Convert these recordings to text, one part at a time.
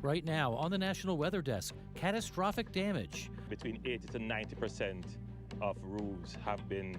Right now on the National Weather Desk, catastrophic damage. Between 80 to 90% of roofs have been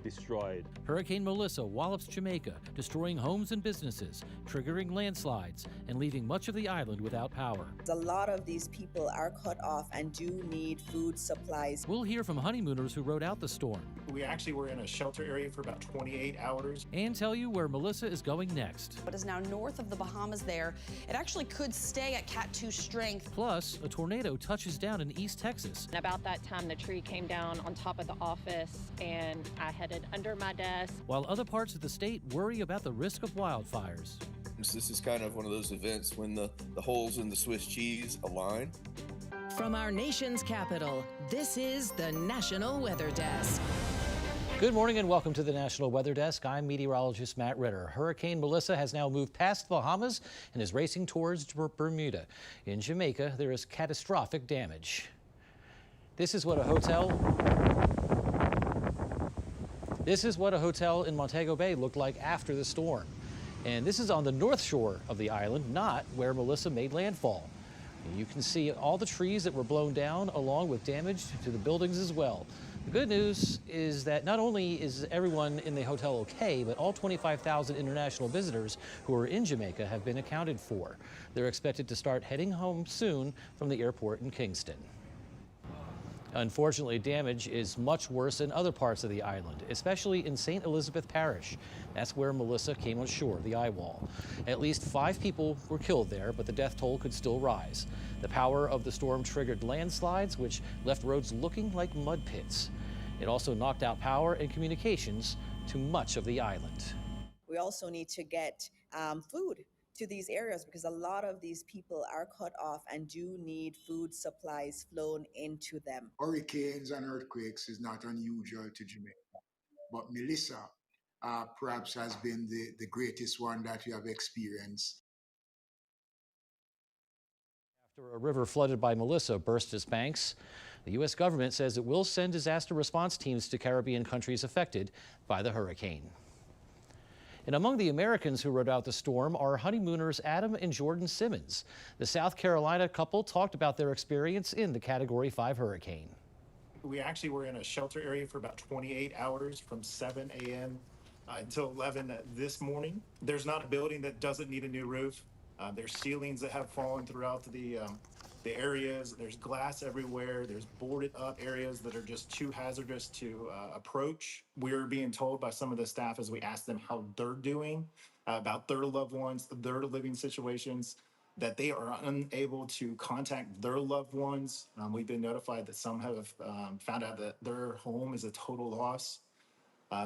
destroyed. Hurricane Melissa wallops Jamaica, destroying homes and businesses, triggering landslides, and leaving much of the island without power. A lot of these people are cut off and do need food supplies. We'll hear from honeymooners who rode out the storm. We actually were in a shelter area for about 28 hours. And tell you where Melissa is going next. It is now north of the Bahamas there. It actually could stay at Cat 2 strength. Plus, a tornado touches down in East Texas. And about that time, the tree came down on top of the office, and I headed under my desk. While other parts of the state worry about the risk of wildfires. This is kind of one of those events when the holes in the Swiss cheese align. From our nation's capital, this is the National Weather Desk. Good morning and welcome to the National Weather Desk. I'm meteorologist Matt Ritter. Hurricane Melissa has now moved past the Bahamas and is racing towards Bermuda. In Jamaica, there is catastrophic damage. This is what a hotel in Montego Bay looked like after the storm. And this is on the north shore of the island, not where Melissa made landfall. You can see all the trees that were blown down along with damage to the buildings as well. The good news is that not only is everyone in the hotel okay, but all 25,000 international visitors who are in Jamaica have been accounted for. They're expected to start heading home soon from the airport in Kingston. Unfortunately, damage is much worse in other parts of the island, especially in St. Elizabeth Parish. That's where Melissa came on shore, the eye wall. At least 5 people were killed there, but the death toll could still rise. The power of the storm triggered landslides, which left roads looking like mud pits. It also knocked out power and communications to much of the island. We also need to get food to these areas because a lot of these people are cut off and do need food supplies flown into them. Hurricanes and earthquakes is not unusual to Jamaica, but Melissa perhaps has been the greatest one that we have experienced. After a river flooded by Melissa burst its banks, the U.S. government says it will send disaster response teams to Caribbean countries affected by the hurricane. And among the Americans who rode out the storm are honeymooners Adam and Jordan Simmons. The South Carolina couple talked about their experience in the Category 5 hurricane. We actually were in a shelter area for about 28 hours from 7 a.m. Until 11 this morning. There's not a building that doesn't need a new roof. There's ceilings that have fallen throughout the areas. There's glass everywhere. There's boarded up areas that are just too hazardous to approach. We're being told by some of the staff as we ask them how they're doing about their loved ones, their living situations, that they are unable to contact their loved ones. We've been notified that some have found out that their home is a total loss.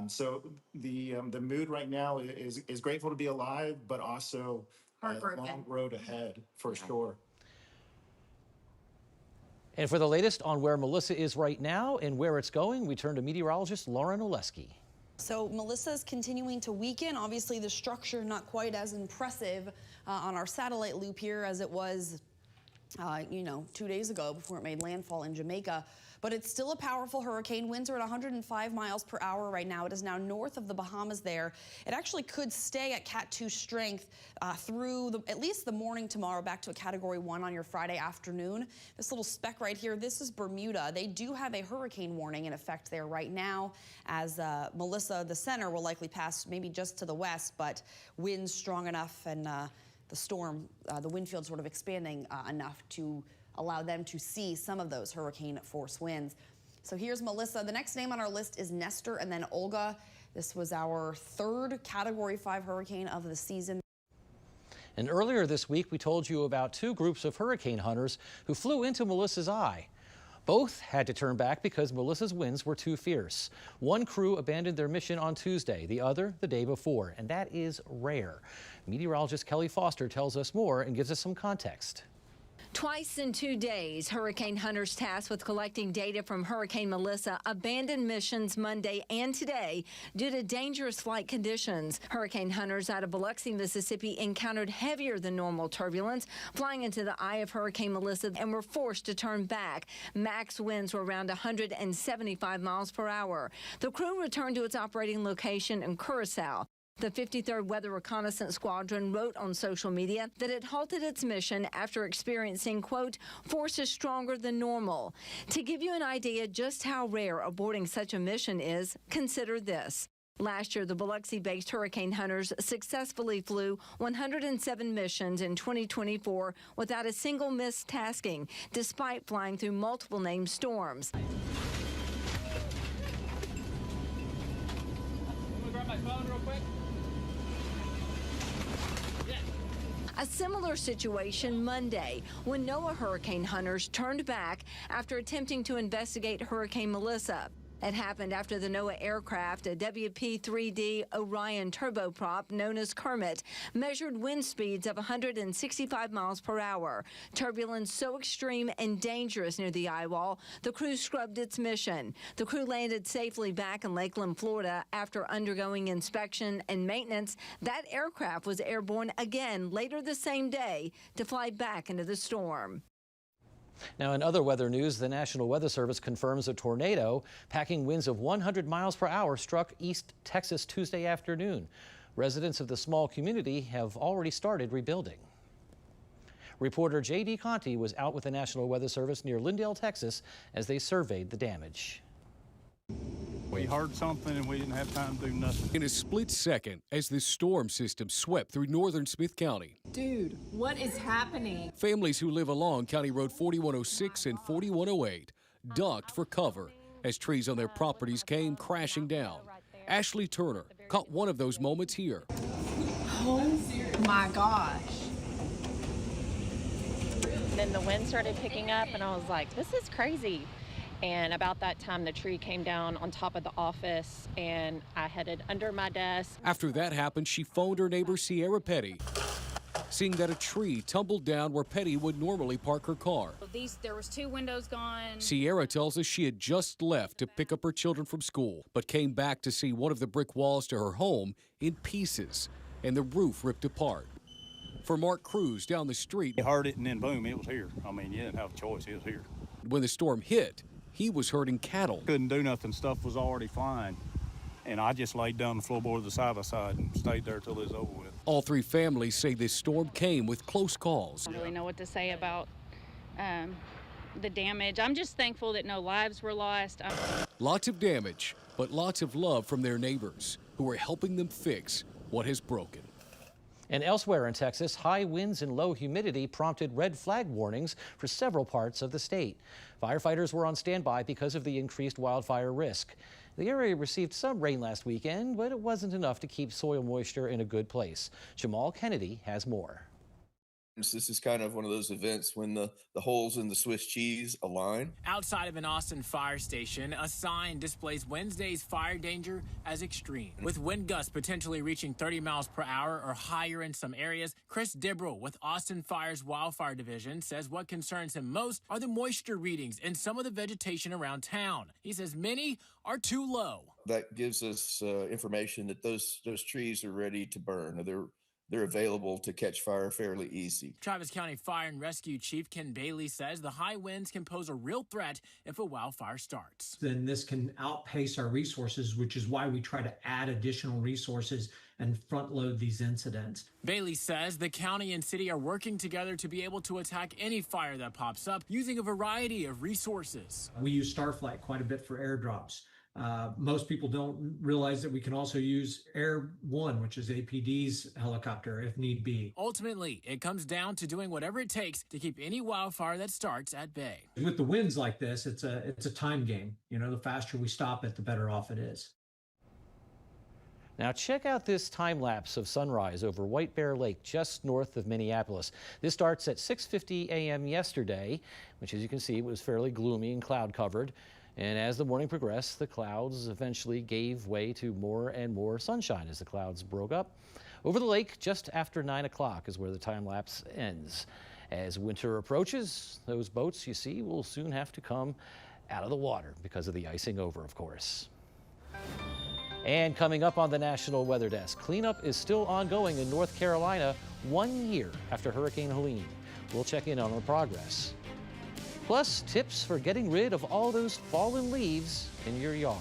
So the mood right now is grateful to be alive, but also a long road ahead for sure. And for the latest on where Melissa is right now and where it's going, we turn to meteorologist Lauren Oleski. So Melissa is continuing to weaken. Obviously, the structure not quite as impressive on our satellite loop here as it was 2 days ago before it made landfall in Jamaica. But it's still a powerful hurricane. Winds are at 105 miles per hour right now. It is now north of the Bahamas there. It actually could stay at Cat 2 strength through at least the morning tomorrow, back to a Category 1 on your Friday afternoon. This little speck right here, this is Bermuda. They do have a hurricane warning in effect there right now, as Melissa, the center, will likely pass maybe just to the west, but winds strong enough and the storm, the wind field sort of expanding enough to allow them to see some of those hurricane force winds. So here's Melissa. The next name on our list is Nestor and then Olga. This was our 3rd Category 5 hurricane of the season. And earlier this week, we told you about 2 groups of hurricane hunters who flew into Melissa's eye. Both had to turn back because Melissa's winds were too fierce. One crew abandoned their mission on Tuesday, the other the day before, and that is rare. Meteorologist Kelly Foster tells us more and gives us some context. Twice in 2 days, hurricane hunters tasked with collecting data from Hurricane Melissa abandoned missions Monday and today due to dangerous flight conditions. Hurricane hunters out of Biloxi, Mississippi encountered heavier than normal turbulence flying into the eye of Hurricane Melissa and were forced to turn back. Max winds were around 175 miles per hour. The crew returned to its operating location in Curacao. The 53rd Weather Reconnaissance Squadron wrote on social media that it halted its mission after experiencing, quote, forces stronger than normal. To give you an idea just how rare aborting such a mission is, consider this. Last year, the Biloxi-based hurricane hunters successfully flew 107 missions in 2024 without a single missed tasking, despite flying through multiple named storms. I'm gonna grab my phone real quick. A similar situation Monday when NOAA hurricane hunters turned back after attempting to investigate Hurricane Melissa. It happened after the NOAA aircraft, a WP-3D Orion turboprop known as Kermit, measured wind speeds of 165 miles per hour. Turbulence so extreme and dangerous near the eye wall, the crew scrubbed its mission. The crew landed safely back in Lakeland, Florida after undergoing inspection and maintenance. That aircraft was airborne again later the same day to fly back into the storm. Now, in other weather news, the National Weather Service confirms a tornado packing winds of 100 miles per hour struck East Texas Tuesday afternoon. Residents of the small community have already started rebuilding. Reporter J.D. Conti was out with the National Weather Service near Lindale, Texas, as they surveyed the damage. We heard something and we didn't have time to do nothing. In a split second, as this storm system swept through northern Smith County. Dude, what is happening? Families who live along County Road 4106 and 4108 ducked for cover as trees on their properties came crashing down. Ashley Turner caught one of those moments here. Oh my gosh. Then the wind started picking up and I was like, this is crazy. And about that time, the tree came down on top of the office and I headed under my desk. After that happened, she phoned her neighbor Sierra Petty, seeing that a tree tumbled down where Petty would normally park her car. There was 2 windows gone. Sierra tells us she had just left to pick up her children from school, but came back to see one of the brick walls to her home in pieces and the roof ripped apart. For Mark Cruz down the street, You heard it and then boom, it was here. I mean, you didn't have a choice, it was here. when the storm hit, he was herding cattle. Couldn't do nothing, stuff was already flying. And I just laid down the floorboard of the side by side and stayed there till it was over with. All 3 families say this storm came with close calls. I don't really know what to say about the damage. I'm just thankful that no lives were lost. Lots of damage, but lots of love from their neighbors who are helping them fix what has broken. And elsewhere in Texas, high winds and low humidity prompted red flag warnings for several parts of the state. Firefighters were on standby because of the increased wildfire risk. The area received some rain last weekend, but it wasn't enough to keep soil moisture in a good place. Jamal Kennedy has more. This is kind of one of those events when the holes in the Swiss cheese align. Outside of an Austin fire station, a sign displays Wednesday's fire danger as extreme. With wind gusts potentially reaching 30 miles per hour or higher in some areas, Chris Dibbrell with Austin Fire's Wildfire Division says what concerns him most are the moisture readings in some of the vegetation around town. He says many are too low. That gives us information that those trees are ready to burn. They're available to catch fire fairly easy. Travis County Fire and Rescue Chief Ken Bailey says the high winds can pose a real threat if a wildfire starts. Then this can outpace our resources, which is why we try to add additional resources and front load these incidents. Bailey says the county and city are working together to be able to attack any fire that pops up using a variety of resources. We use Starflight quite a bit for airdrops. Most people don't realize that we can also use Air One, which is APD's helicopter, if need be. Ultimately, it comes down to doing whatever it takes to keep any wildfire that starts at bay. With the winds like this, it's a time game. You know, the faster we stop it, the better off it is. Now check out this time lapse of sunrise over White Bear Lake just north of Minneapolis. This starts at 6:50 a.m. yesterday, which as you can see was fairly gloomy and cloud covered. And as the morning progressed, the clouds eventually gave way to more and more sunshine as the clouds broke up. Over the lake, just after 9 o'clock is where the time lapse ends. As winter approaches, those boats you see will soon have to come out of the water because of the icing over, of course. And coming up on the National Weather Desk, cleanup is still ongoing in North Carolina 1 year after Hurricane Helene. We'll check in on the progress. Plus, tips for getting rid of all those fallen leaves in your yard.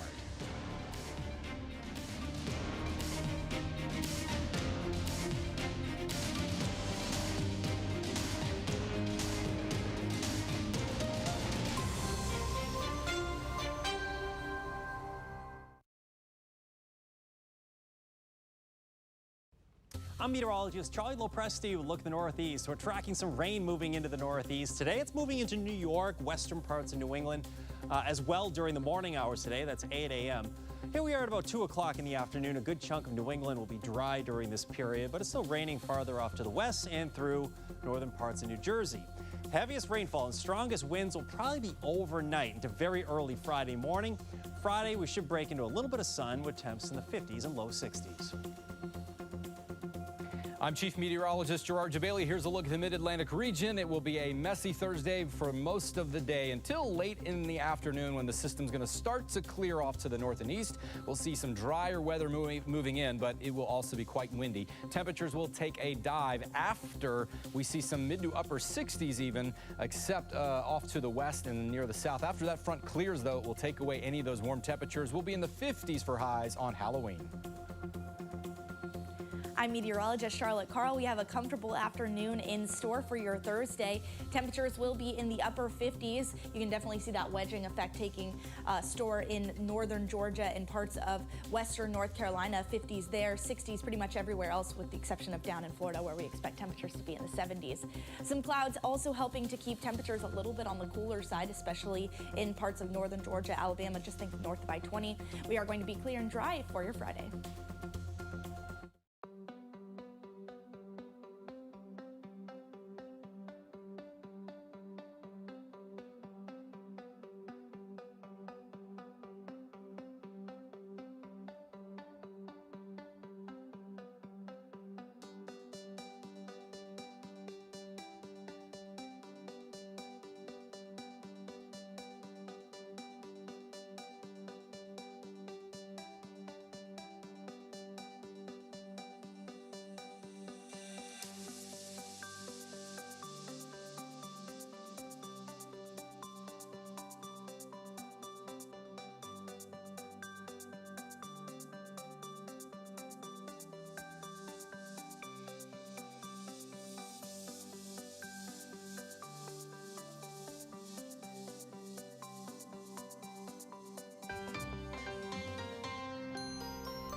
I'm meteorologist Charlie Lopresti with Look at the Northeast. We're tracking some rain moving into the Northeast. Today it's moving into New York, western parts of New England, as well during the morning hours today. That's 8 a.m. Here we are at about 2 o'clock in the afternoon. A good chunk of New England will be dry during this period, but it's still raining farther off to the west and through northern parts of New Jersey. Heaviest rainfall and strongest winds will probably be overnight into very early Friday morning. Friday, we should break into a little bit of sun with temps in the 50s and low 60s. I'm Chief Meteorologist Gerard Jabali. Here's a look at the Mid-Atlantic region. It will be a messy Thursday for most of the day until late in the afternoon when the system's going to start to clear off to the north and east. We'll see some drier weather moving in, but it will also be quite windy. Temperatures will take a dive after we see some mid to upper 60s even, except off to the west and near the south. After that front clears, though, it will take away any of those warm temperatures. We'll be in the 50s for highs on Halloween. I'm meteorologist Charlotte Carl. We have a comfortable afternoon in store for your Thursday. Temperatures will be in the upper 50s. You can definitely see that wedging effect taking store in northern Georgia and parts of western North Carolina. 50s there, 60s pretty much everywhere else with the exception of down in Florida where we expect temperatures to be in the 70s. Some clouds also helping to keep temperatures a little bit on the cooler side, especially in parts of northern Georgia, Alabama. Just think of north of I-20. We are going to be clear and dry for your Friday.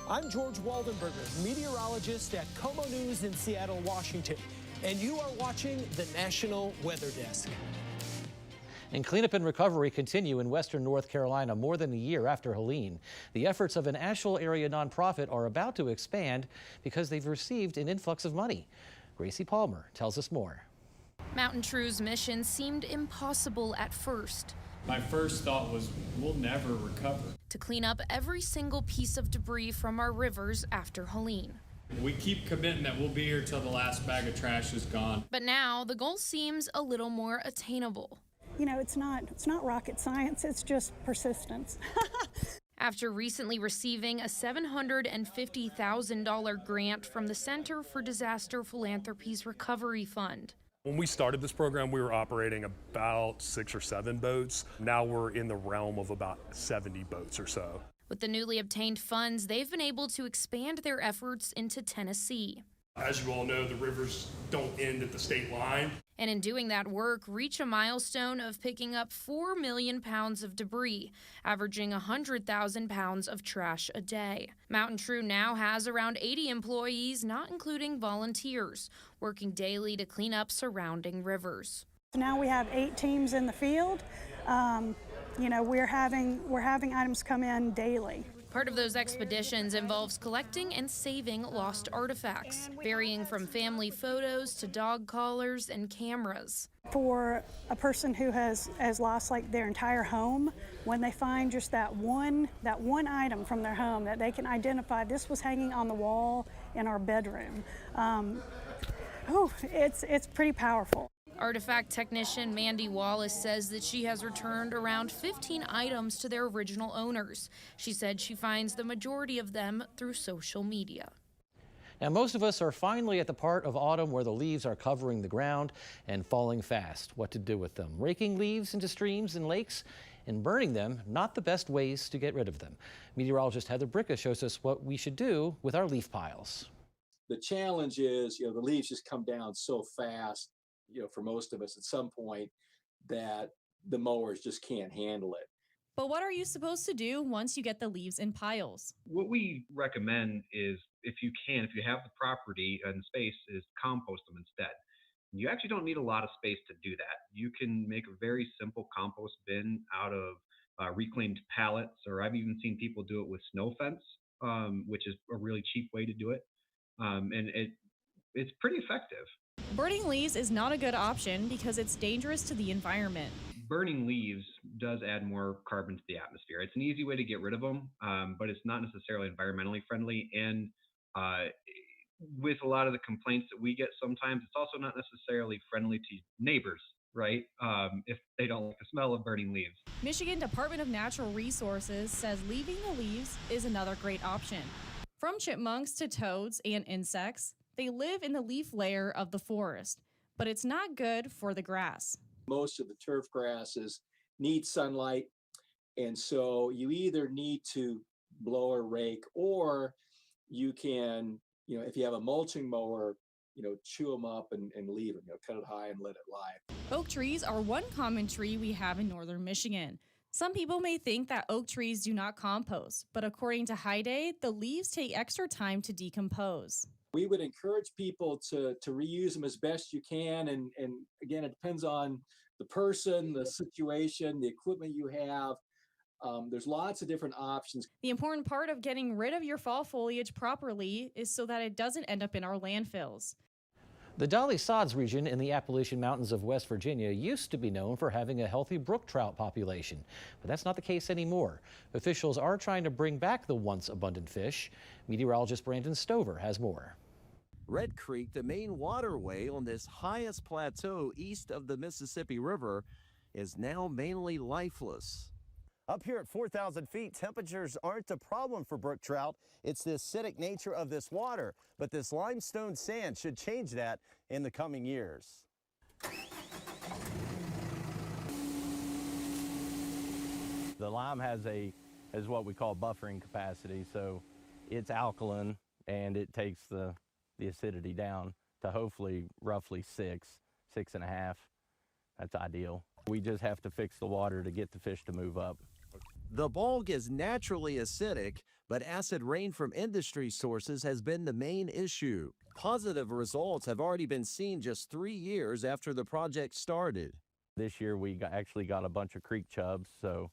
I'm George Waldenberger, meteorologist at Como News in Seattle, Washington, and you are watching the National Weather Desk. And cleanup and recovery continue in western North Carolina more than a year after Helene. The efforts of an Asheville area nonprofit are about to expand because they've received an influx of money. Gracie Palmer tells us more. Mountain True's mission seemed impossible at first. My first thought was, we'll never recover. To clean up every single piece of debris from our rivers after Helene. We keep committing that we'll be here till the last bag of trash is gone. But now the goal seems a little more attainable. You know, it's not rocket science, it's just persistence. After recently receiving a $750,000 grant from the Center for Disaster Philanthropy's Recovery Fund. When we started this program, we were operating about 6 or 7 boats. Now we're in the realm of about 70 boats or so. With the newly obtained funds, they've been able to expand their efforts into Tennessee. As you all know, the rivers don't end at the state line. And in doing that work, reach a milestone of picking up 4 million pounds of debris, averaging 100,000 pounds of trash a day. Mountain True now has around 80 employees, not including volunteers, working daily to clean up surrounding rivers. Now we have 8 teams in the field. You know, we're having items come in daily. Part of those expeditions involves collecting and saving lost artifacts, varying from family photos to dog collars and cameras. For a person who has lost like their entire home, when they find just that one item from their home that they can identify, this was hanging on the wall in our bedroom. It's pretty powerful. Artifact technician Mandy Wallace says that she has returned around 15 items to their original owners. She said she finds the majority of them through social media. Now, most of us are finally at the part of autumn where the leaves are covering the ground and falling fast. What to do with them? Raking leaves into streams and lakes and burning them, not the best ways to get rid of them. Meteorologist Heather Bricka shows us what we should do with our leaf piles. The challenge is, the leaves just come down so fast, for most of us at some point, that the mowers just can't handle it. But what are you supposed to do once you get the leaves in piles? What we recommend is if you have the property and space, is compost them instead. You actually don't need a lot of space to do that. You can make a very simple compost bin out of reclaimed pallets, or I've even seen people do it with snow fence, which is a really cheap way to do it. And it's pretty effective. Burning leaves is not a good option because it's dangerous to the environment. Burning leaves does add more carbon to the atmosphere. It's an easy way to get rid of them, but it's not necessarily environmentally friendly. And with a lot of the complaints that we get sometimes, it's also not necessarily friendly to neighbors, right? If they don't like the smell of burning leaves. Michigan Department of Natural Resources says leaving the leaves is another great option. From chipmunks to toads and insects, they live in the leaf layer of the forest, but it's not good for the grass. Most of the turf grasses need sunlight, and so you either need to blow or rake, or you can, if you have a mulching mower, chew them up and leave them, cut it high and let it lie. Oak trees are one common tree we have in northern Michigan. Some people may think that oak trees do not compost, but according to High Day, the leaves take extra time to decompose. We would encourage people to reuse them as best you can, and again, it depends on the person, the situation, the equipment you have. There's lots of different options. The important part of getting rid of your fall foliage properly is so that it doesn't end up in our landfills. The Dolly Sods region in the Appalachian Mountains of West Virginia used to be known for having a healthy brook trout population, but that's not the case anymore. Officials are trying to bring back the once abundant fish. Meteorologist Brandon Stover has more. Red Creek, the main waterway on this highest plateau east of the Mississippi River, is now mainly lifeless. Up here at 4,000 feet, temperatures aren't a problem for brook trout. It's the acidic nature of this water, but this limestone sand should change that in the coming years. The lime has what we call buffering capacity, so it's alkaline and it takes the acidity down to hopefully roughly 6.5. That's ideal. We just have to fix the water to get the fish to move up. The bog is naturally acidic, but acid rain from industry sources has been the main issue. Positive results have already been seen just 3 years after the project started. This year we actually got a bunch of creek chubs, so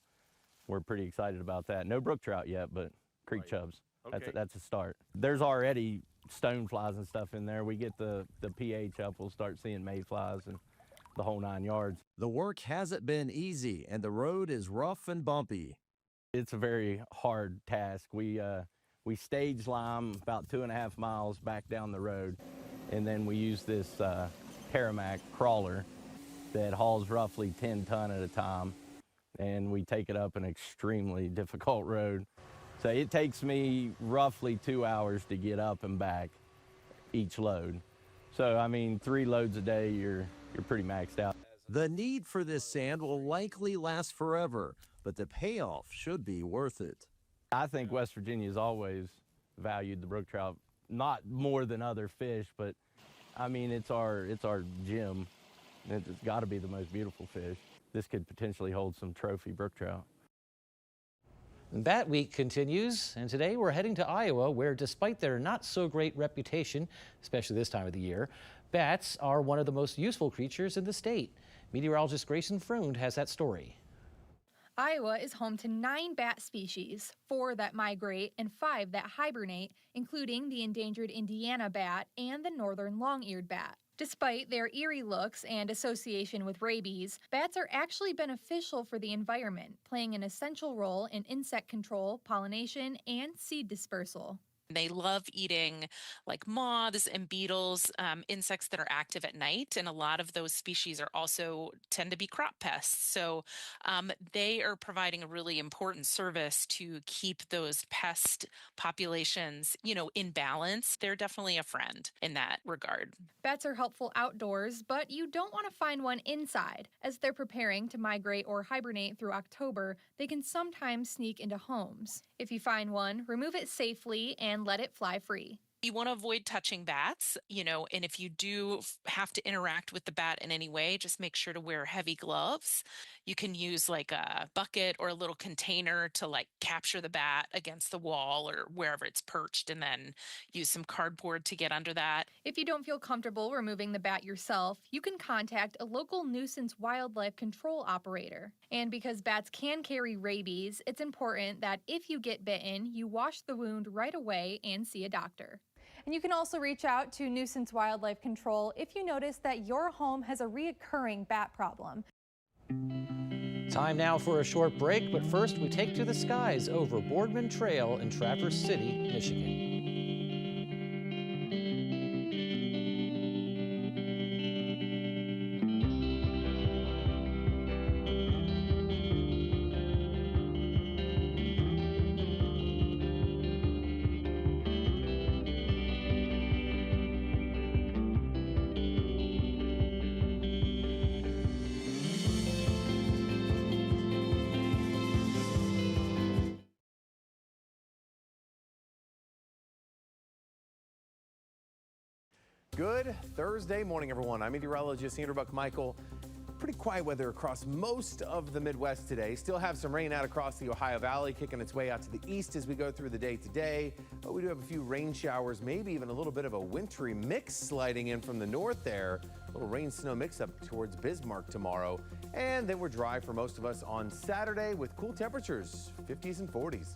we're pretty excited about that. No brook trout yet, but creek chubs. Okay. That's a start. There's already stone flies and stuff in there. We get the pH up, we'll start seeing mayflies and the whole 9 yards. The work hasn't been easy, and the road is rough and bumpy. It's a very hard task. We stage lime about 2.5 miles back down the road, and then we use this Paramac crawler that hauls roughly 10 ton at a time, and we take it up an extremely difficult road. So it takes me roughly 2 hours to get up and back each load. So, I mean, 3 loads a day, you're pretty maxed out. The need for this sand will likely last forever, but the payoff should be worth it. I think West Virginia's always valued the brook trout, not more than other fish, but I mean, it's our gem. It's got to be the most beautiful fish. This could potentially hold some trophy brook trout. Bat Week continues, and today we're heading to Iowa, where despite their not so great reputation, especially this time of the year, bats are one of the most useful creatures in the state. Meteorologist Grayson Freund has that story. Iowa is home to 9 bat species, 4 that migrate and 5 that hibernate, including the endangered Indiana bat and the northern long-eared bat. Despite their eerie looks and association with rabies, bats are actually beneficial for the environment, playing an essential role in insect control, pollination, and seed dispersal. They love eating like moths and beetles, insects that are active at night. And a lot of those species are also tend to be crop pests. So they are providing a really important service to keep those pest populations, in balance. They're definitely a friend in that regard. Bats are helpful outdoors, but you don't want to find one inside. As they're preparing to migrate or hibernate through October, they can sometimes sneak into homes. If you find one, remove it safely and let it fly free. You want to avoid touching bats, and if you do have to interact with the bat in any way, just make sure to wear heavy gloves. You can use like a bucket or a little container to like capture the bat against the wall or wherever it's perched, and then use some cardboard to get under that. If you don't feel comfortable removing the bat yourself, you can contact a local nuisance wildlife control operator. And because bats can carry rabies, it's important that if you get bitten, you wash the wound right away and see a doctor. And you can also reach out to Nuisance Wildlife Control if you notice that your home has a reoccurring bat problem. Time now for a short break, but first we take to the skies over Boardman Trail in Traverse City, Michigan. Good Thursday morning, everyone. I'm meteorologist Andrew Buck-Michael. Pretty quiet weather across most of the Midwest today. Still have some rain out across the Ohio Valley, kicking its way out to the east as we go through the day today. But we do have a few rain showers, maybe even a little bit of a wintry mix sliding in from the north there. A little rain-snow mix-up towards Bismarck tomorrow. And then we're dry for most of us on Saturday with cool temperatures, 50s and 40s.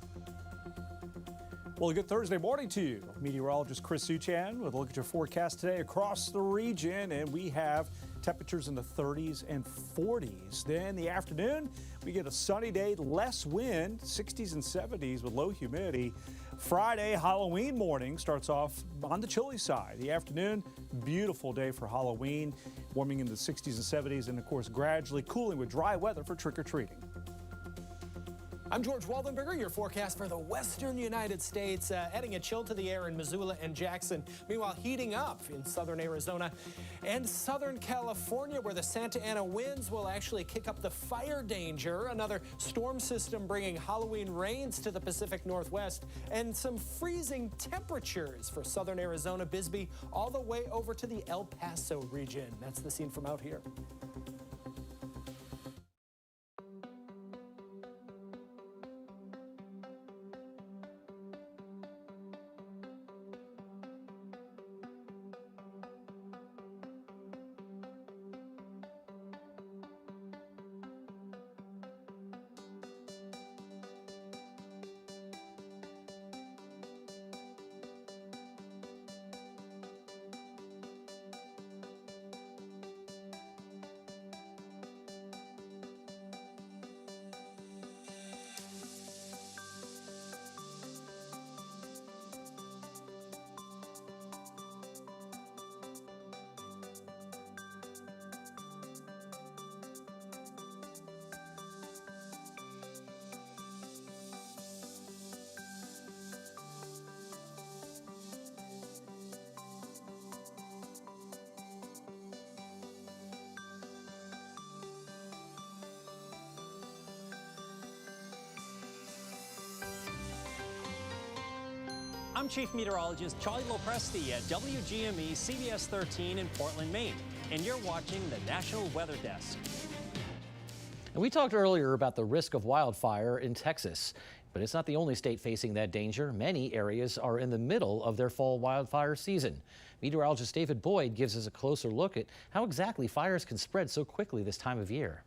Well, a good Thursday morning to you. Meteorologist Chris Suchan with a look at your forecast today across the region, and we have temperatures in the 30s and 40s. Then the afternoon, we get a sunny day, less wind, 60s and 70s with low humidity. Friday, Halloween morning starts off on the chilly side. The afternoon, beautiful day for Halloween, warming in the 60s and 70s, and of course, gradually cooling with dry weather for trick-or-treating. I'm George Waldenberger, your forecast for the western United States, adding a chill to the air in Missoula and Jackson. Meanwhile, heating up in southern Arizona and southern California, where the Santa Ana winds will actually kick up the fire danger. Another storm system bringing Halloween rains to the Pacific Northwest and some freezing temperatures for southern Arizona, Bisbee, all the way over to the El Paso region. That's the scene from out here. I'm Chief Meteorologist Charlie Lopresti at WGME CBS 13 in Portland, Maine, and you're watching the National Weather Desk. And we talked earlier about the risk of wildfire in Texas, but it's not the only state facing that danger. Many areas are in the middle of their fall wildfire season. Meteorologist David Boyd gives us a closer look at how exactly fires can spread so quickly this time of year.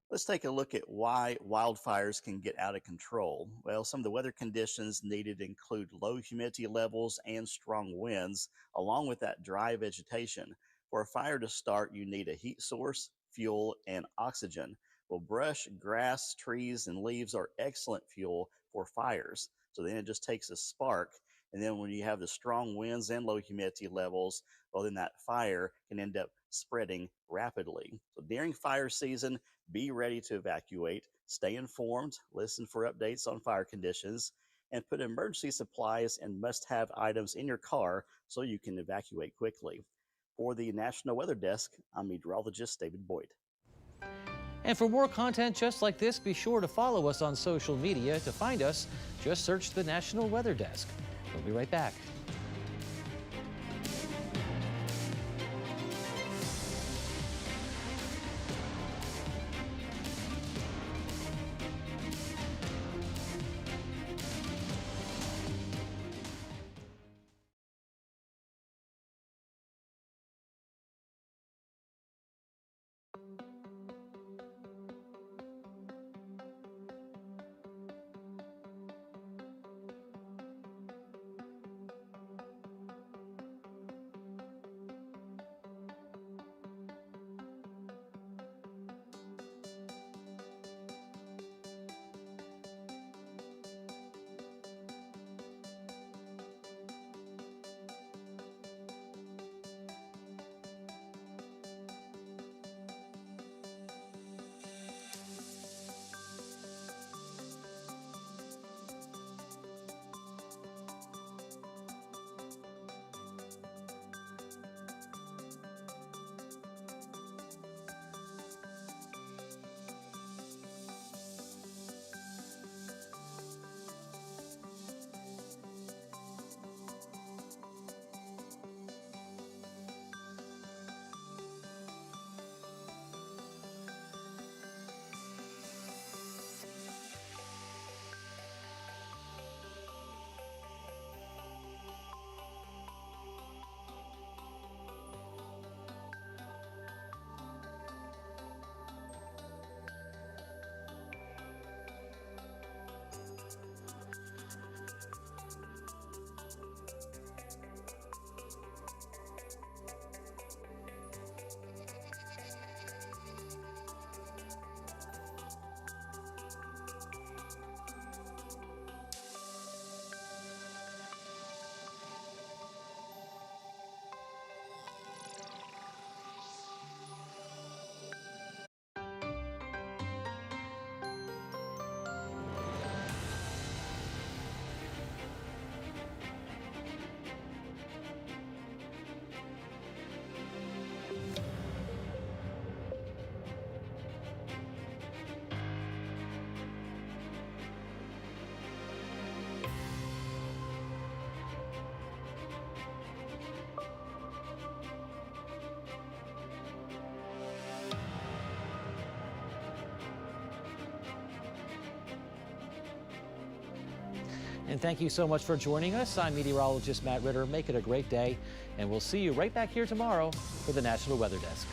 Let's take a look at why wildfires can get out of control. Well, some of the weather conditions needed include low humidity levels and strong winds, along with that dry vegetation. For a fire to start, you need a heat source, fuel, and oxygen. Well, brush, grass, trees, and leaves are excellent fuel for fires. So then it just takes a spark. And then when you have the strong winds and low humidity levels, well, then that fire can end up spreading rapidly. So during fire season, be ready to evacuate, stay informed, listen for updates on fire conditions, and put emergency supplies and must-have items in your car so you can evacuate quickly. For the National Weather Desk, I'm meteorologist David Boyd. And for more content just like this, be sure to follow us on social media. To find us, just search the National Weather Desk. We'll be right back. And thank you so much for joining us. I'm meteorologist Matt Ritter. Make it a great day, and we'll see you right back here tomorrow for the National Weather Desk.